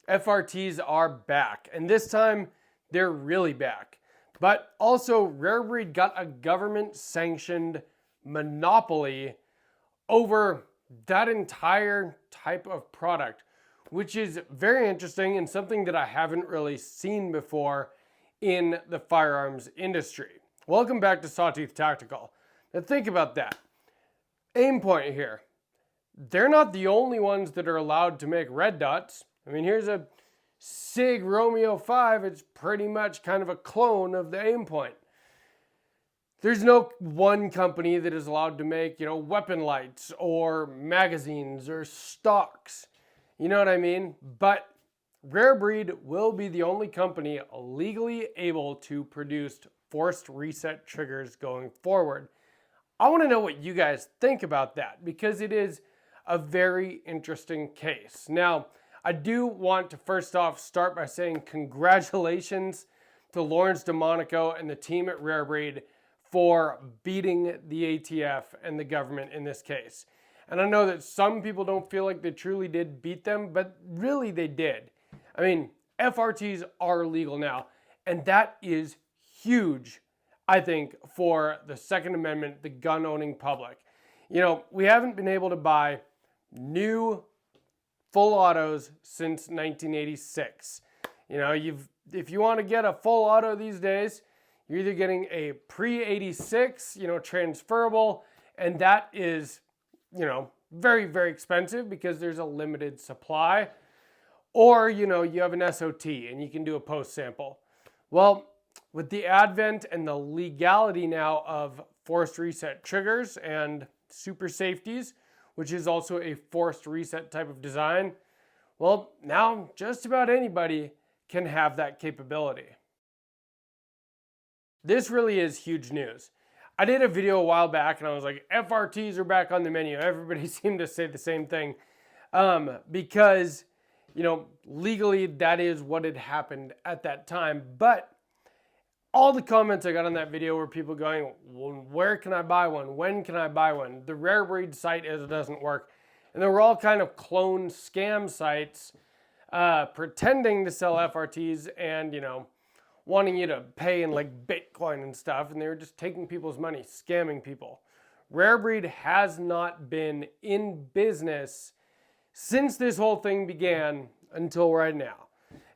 FRTs are back, and this time they're really back. But also, Rarebreed got a government-sanctioned monopoly over that entire type of product, which is very interesting and something that I haven't really seen before in the firearms industry. Welcome back to Sawtooth Tactical. Now think about that. Aim point here. They're not the only ones that are allowed to make red dots. I mean, here's a SIG Romeo 5. It's pretty much kind of a clone of the aim point. There's no one company that is allowed to make, weapon lights or magazines or stocks. You know what I mean? But Rarebreed will be the only company legally able to produce forced reset triggers going forward. I want to know what you guys think about that because it is a very interesting case. Now, I do want to first off start by saying congratulations to Lawrence DeMonico and the team at Rarebreed for beating the ATF and the government in this case. And I know that some people don't feel like they truly did beat them, but really they did. I mean, FRTs are legal now, and that is huge, I think, for the Second Amendment, the gun-owning public. We haven't been able to buy new full autos since 1986. If you want to get a full auto these days, you're either getting a pre-86, transferable, and that is, very, very expensive because there's a limited supply. Or, you have an SOT and you can do a post sample. Well, with the advent and the legality now of forced reset triggers and super safeties, which is also a forced reset type of design, well, now just about anybody can have that capability. This really is huge news. I did a video a while back and I was like, FRTs are back on the menu. Everybody seemed to say the same thing because, legally that is what had happened at that time. But all the comments I got on that video were people going, well, where can I buy one? When can I buy one? The Rarebreed site doesn't work. And they were all kind of clone scam sites pretending to sell FRTs and, wanting you to pay in like Bitcoin and stuff. And they were just taking people's money, scamming people. Rarebreed has not been in business since this whole thing began until right now.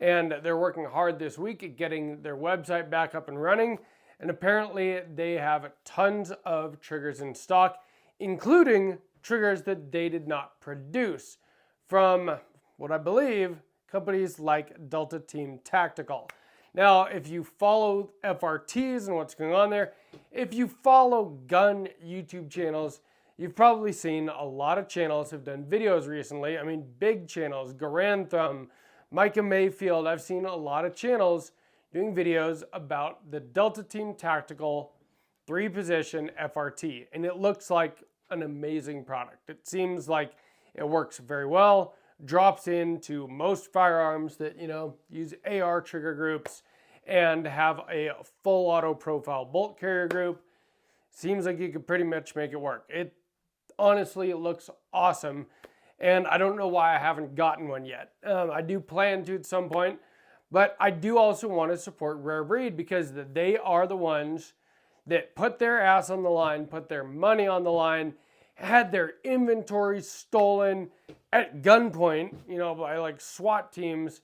And they're working hard this week at getting their website back up and running. And apparently they have tons of triggers in stock, including triggers that they did not produce from what I believe companies like Delta Team Tactical. Now, if you follow FRTs and what's going on there, if you follow gun YouTube channels, you've probably seen a lot of channels have done videos recently. I mean, big channels, Garantham, Micah Mayfield. I've seen a lot of channels doing videos about the Delta Team Tactical 3-position FRT, and it looks like an amazing product. It seems like it works very well, drops into most firearms that, use AR trigger groups and have a full auto profile bolt carrier group. Seems like you could pretty much make it work. Honestly, it looks awesome. And I don't know why I haven't gotten one yet. I do plan to at some point, but I do also want to support Rarebreed because they are the ones that put their ass on the line, put their money on the line, had their inventory stolen at gunpoint, by like SWAT teams,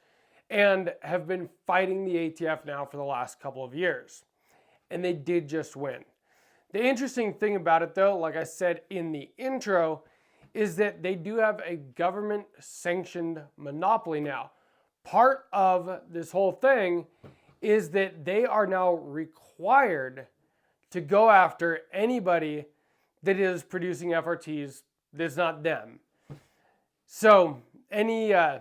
and have been fighting the ATF now for the last couple of years. And they did just win. The interesting thing about it though, like I said in the intro, is that they do have a government-sanctioned monopoly now. Part of this whole thing is that they are now required to go after anybody that is producing FRTs that's not them. So I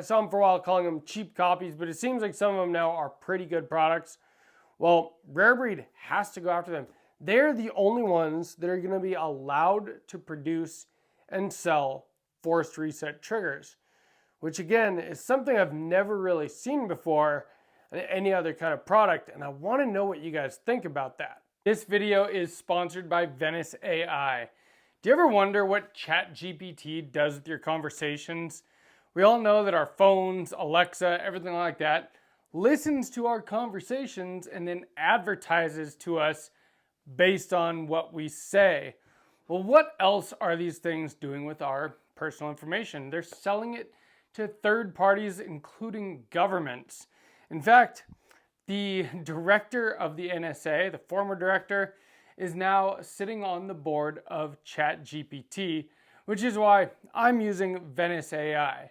saw them for a while calling them cheap copies, but it seems like some of them now are pretty good products. Well, Rarebreed has to go after them. They're the only ones that are going to be allowed to produce and sell forced reset triggers, which again is something I've never really seen before in any other kind of product, and I want to know what you guys think about that. This video is sponsored by Venice AI. Do you ever wonder what ChatGPT does with your conversations? We all know that our phones, Alexa, everything like that, listens to our conversations and then advertises to us based on what we say. Well, what else are these things doing with our personal information? They're selling it to third parties, including governments. In fact, the director of the NSA, the former director, is now sitting on the board of ChatGPT, which is why I'm using Venice AI.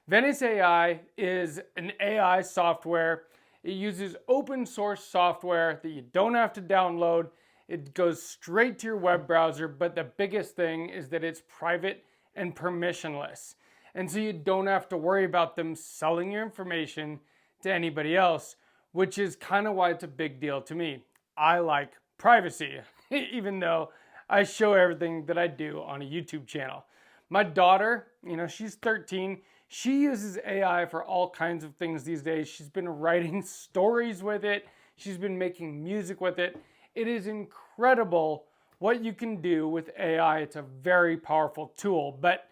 Venice AI is an AI software. It uses open source software that you don't have to download. It goes straight to your web browser, but the biggest thing is that it's private and permissionless. And so you don't have to worry about them selling your information to anybody else, which is kind of why it's a big deal to me. I like privacy, even though I show everything that I do on a YouTube channel. My daughter, she's 13. She uses AI for all kinds of things these days. She's been writing stories with it. She's been making music with it. It is incredible what you can do with AI. It's a very powerful tool, but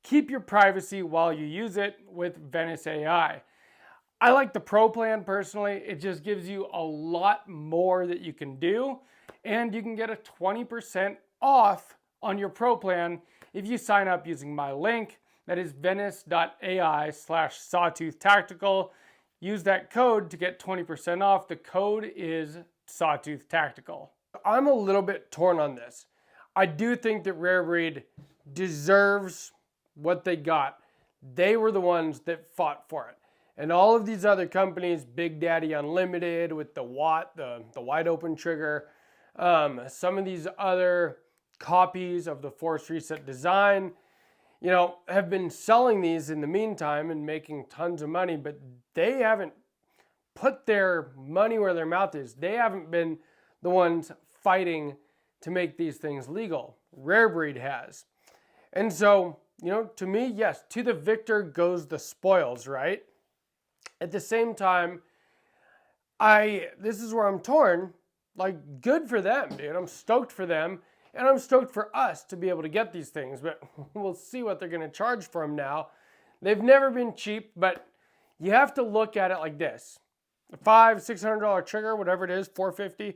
keep your privacy while you use it with Venice AI. I like the Pro plan personally. It just gives you a lot more that you can do, and you can get a 20% off on your Pro plan if you sign up using my link. That is venice.ai/sawtoothtactical. Use that code to get 20% off. The code is sawtoothtactical. I'm a little bit torn on this. I do think that Rarebreed deserves what they got. They were the ones that fought for it. And all of these other companies, Big Daddy Unlimited with the Watt, the wide open trigger, some of these other copies of the Force Reset design, have been selling these in the meantime and making tons of money, but they haven't put their money where their mouth is. They haven't been the ones fighting to make these things legal. Rarebreed has. And so, to me, yes, to the victor goes the spoils, right? At the same time, this is where I'm torn. Like, good for them, dude. I'm stoked for them. And I'm stoked for us to be able to get these things, but we'll see what they're going to charge for them now. They've never been cheap, but you have to look at it like this. A $500-$600 trigger, whatever it is, $450.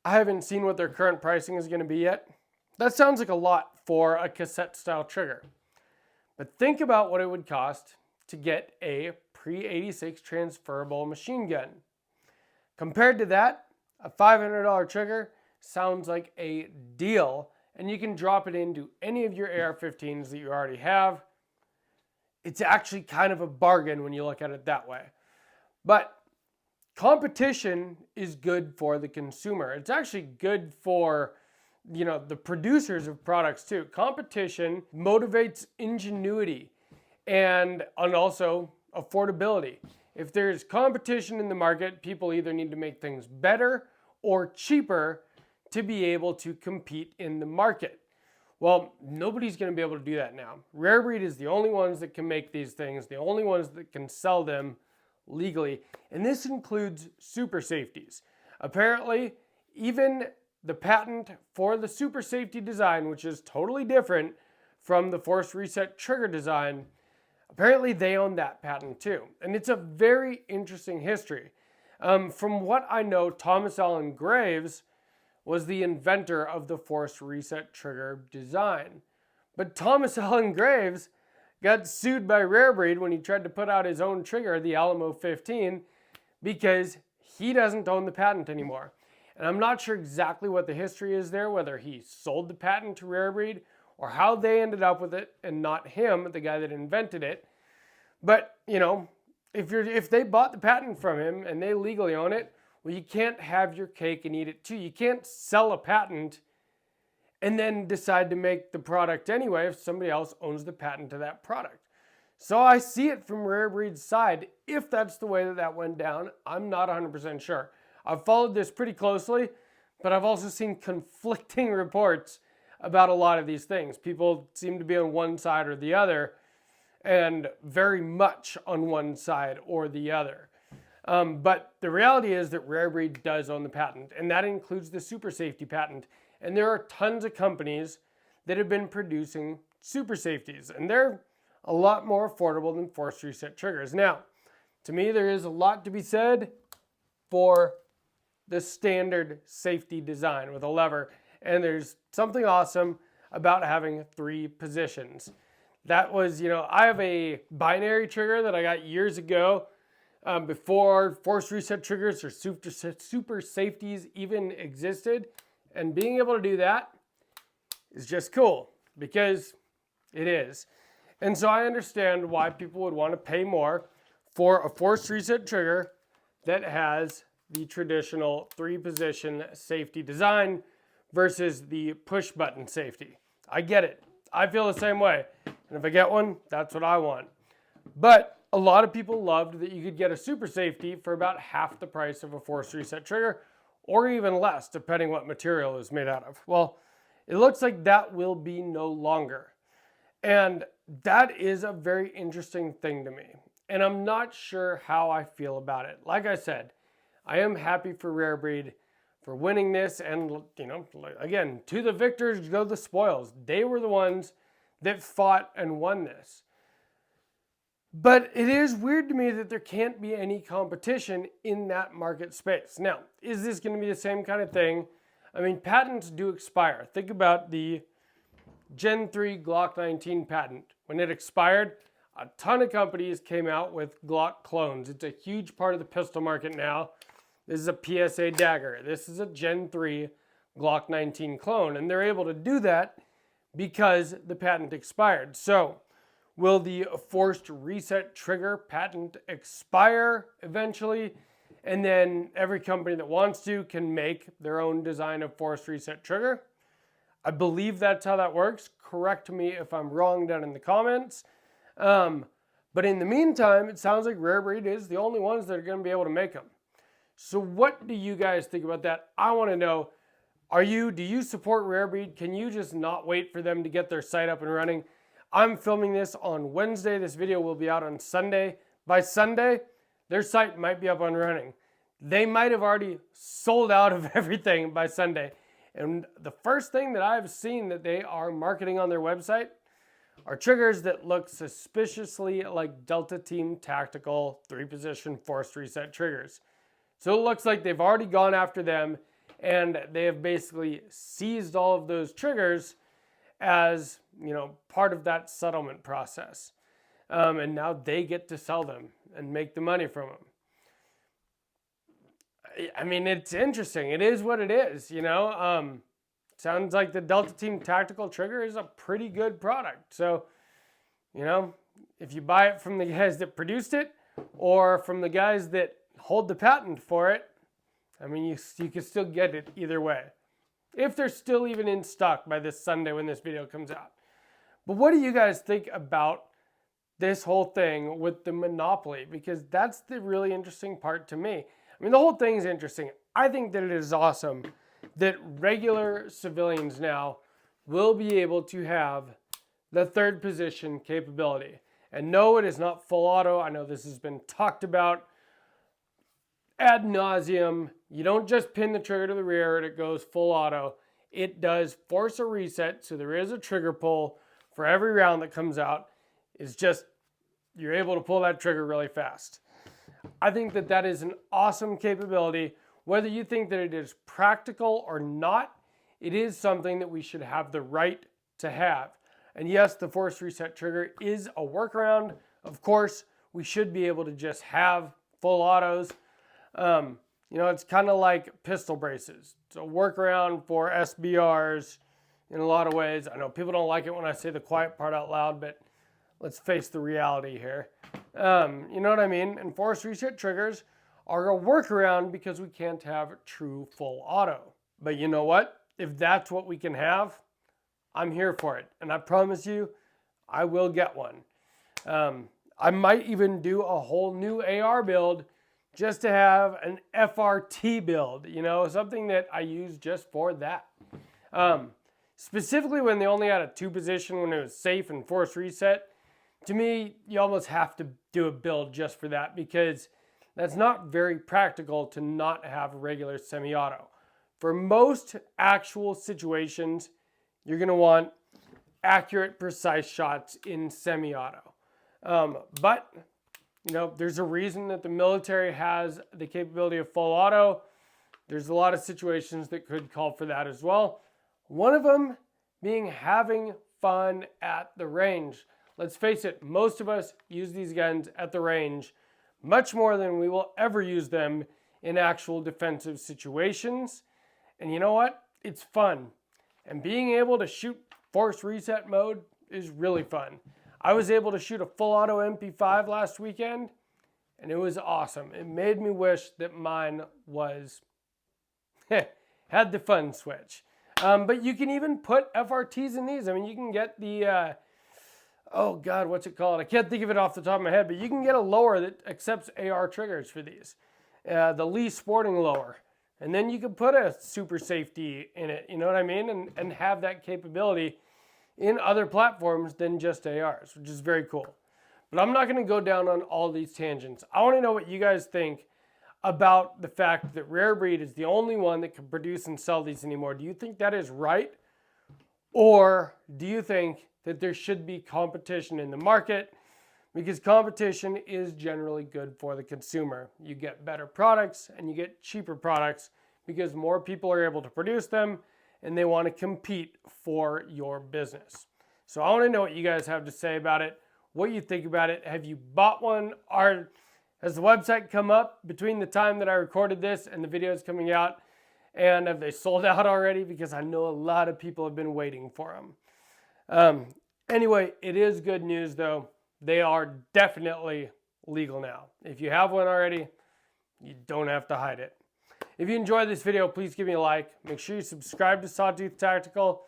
I haven't seen what their current pricing is going to be yet. That sounds like a lot for a cassette style trigger. But think about what it would cost to get a pre-86 transferable machine gun. Compared to that, a $500 trigger sounds like a deal, and you can drop it into any of your AR-15s that you already have. It's actually kind of a bargain when you look at it that way. But competition is good for the consumer. It's actually good for, the producers of products too. Competition motivates ingenuity and also affordability. If there's competition in the market, people either need to make things better or cheaper to be able to compete in the market. Well, nobody's going to be able to do that now. Rarebreed is the only ones that can make these things, the only ones that can sell them legally, and this includes super safeties. Apparently, even the patent for the super safety design, which is totally different from the Force Reset trigger design, apparently they own that patent too. And it's a very interesting history. From what I know, Thomas Allen Graves was the inventor of the Force Reset trigger design. But Thomas Allen Graves got sued by Rarebreed when he tried to put out his own trigger, the Alamo 15, because he doesn't own the patent anymore. And I'm not sure exactly what the history is there, whether he sold the patent to Rarebreed or how they ended up with it and not him, the guy that invented it. But, if they bought the patent from him and they legally own it, well, you can't have your cake and eat it too. You can't sell a patent and then decide to make the product anyway if somebody else owns the patent to that product. So I see it from Rarebreed's side. If that's the way that went down, I'm not 100% sure. I've followed this pretty closely, but I've also seen conflicting reports about a lot of these things. People seem to be on one side or the other, and very much on one side or the other. But the reality is that Rarebreed does own the patent, and that includes the super safety patent. And there are tons of companies that have been producing super safeties, and they're a lot more affordable than forced reset triggers. Now, to me, there is a lot to be said for the standard safety design with a lever, and there's something awesome about having 3 positions. That was, I have a binary trigger that I got years ago, before forced reset triggers or super safeties even existed, and being able to do that is just cool because it is. And so I understand why people would want to pay more for a forced reset trigger that has the traditional 3-position safety design versus the push button safety. I get it. I feel the same way. And if I get one, that's what I want. But a lot of people loved that you could get a super safety for about half the price of a forced reset trigger, or even less, depending what material it's made out of. Well, it looks like that will be no longer. And that is a very interesting thing to me. And I'm not sure how I feel about it. Like I said, I am happy for Rarebreed for winning this, and again, to the victors go the spoils. They were the ones that fought and won this. But it is weird to me that there can't be any competition in that market space. Now, is this going to be the same kind of thing? I mean, patents do expire. Think about the Gen 3 Glock 19 patent. When it expired, a ton of companies came out with Glock clones. It's a huge part of the pistol market now. This is a PSA dagger. This is a Gen 3 Glock 19 clone. And they're able to do that because the patent expired. So, will the forced reset trigger patent expire eventually? And then every company that wants to can make their own design of forced reset trigger? I believe that's how that works. Correct me if I'm wrong down in the comments. But in the meantime, it sounds like Rarebreed is the only ones that are going to be able to make them. So what do you guys think about that? I want to know, do you support Rarebreed? Can you just not wait for them to get their site up and running? I'm filming this on Wednesday. This video will be out on Sunday. By Sunday, their site might be up and running. They might have already sold out of everything by Sunday. And the first thing that I've seen that they are marketing on their website are triggers that look suspiciously like Delta Team Tactical 3-position forced reset triggers. So it looks like they've already gone after them, and they have basically seized all of those triggers as, part of that settlement process. And now they get to sell them and make the money from them. I mean, it's interesting. It is what it is, Sounds like the Delta Team Tactical trigger is a pretty good product. So, if you buy it from the guys that produced it or from the guys that hold the patent for it, I mean, you can still get it either way. If they're still even in stock by this Sunday when this video comes out. But what do you guys think about this whole thing with the monopoly? Because that's the really interesting part to me. I mean, the whole thing is interesting. I think that it is awesome that regular civilians now will be able to have the 3rd position capability. And no, it is not full auto. I know this has been talked about ad nauseum. You don't just pin the trigger to the rear and it goes full auto. It does force a reset, so there is a trigger pull for every round that comes out. It's just, you're able to pull that trigger really fast. I think that that is an awesome capability. Whether you think that it is practical or not, it is something that we should have the right to have. And yes, the force reset trigger is a workaround. Of course, we should be able to just have full autos. It's kind of like pistol braces. It's a workaround for SBRs in a lot of ways. I know people don't like it when I say the quiet part out loud, but let's face the reality here. You know what I mean? And force reset triggers are a workaround because we can't have true full auto. But you know what? If that's what we can have, I'm here for it. And I promise you, I will get one. I might even do a whole new AR build just to have an FRT build, something that I use just for that. Specifically when they only had a 2-position, when it was safe and force reset, to me, you almost have to do a build just for that because that's not very practical to not have regular semi-auto. For most actual situations, you're going to want accurate, precise shots in semi-auto. But there's a reason that the military has the capability of full auto. There's a lot of situations that could call for that as well. One of them being having fun at the range. Let's face it, most of us use these guns at the range much more than we will ever use them in actual defensive situations. And you know what? It's fun. And being able to shoot force reset mode is really fun. I was able to shoot a full auto MP5 last weekend, and it was awesome. It made me wish that mine was had the fun switch. But you can even put FRTs in these. I mean, you can get the, oh God, what's it called? I can't think of it off the top of my head, but you can get a lower that accepts AR triggers for these. The Lee Sporting lower. And then you can put a super safety in it, you know what I mean? And have that capability in other platforms than just ARs, which is very cool. But I'm not going to go down on all these tangents. I want to know what you guys think about the fact that Rarebreed is the only one that can produce and sell these anymore. Do you think that is right? Or do you think that there should be competition in the market? Because competition is generally good for the consumer. You get better products and you get cheaper products because more people are able to produce them and they want to compete for your business. So I want to know what you guys have to say about it, what you think about it. Have you bought one? Has the website come up between the time that I recorded this and the video is coming out? And have they sold out already? Because I know a lot of people have been waiting for them. Anyway, it is good news though. They are definitely legal now. If you have one already, you don't have to hide it. If you enjoyed this video, please give me a like. Make sure you subscribe to Sawtooth Tactical.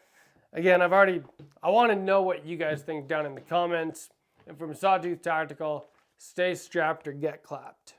Again, I want to know what you guys think down in the comments. And from Sawtooth Tactical, stay strapped or get clapped.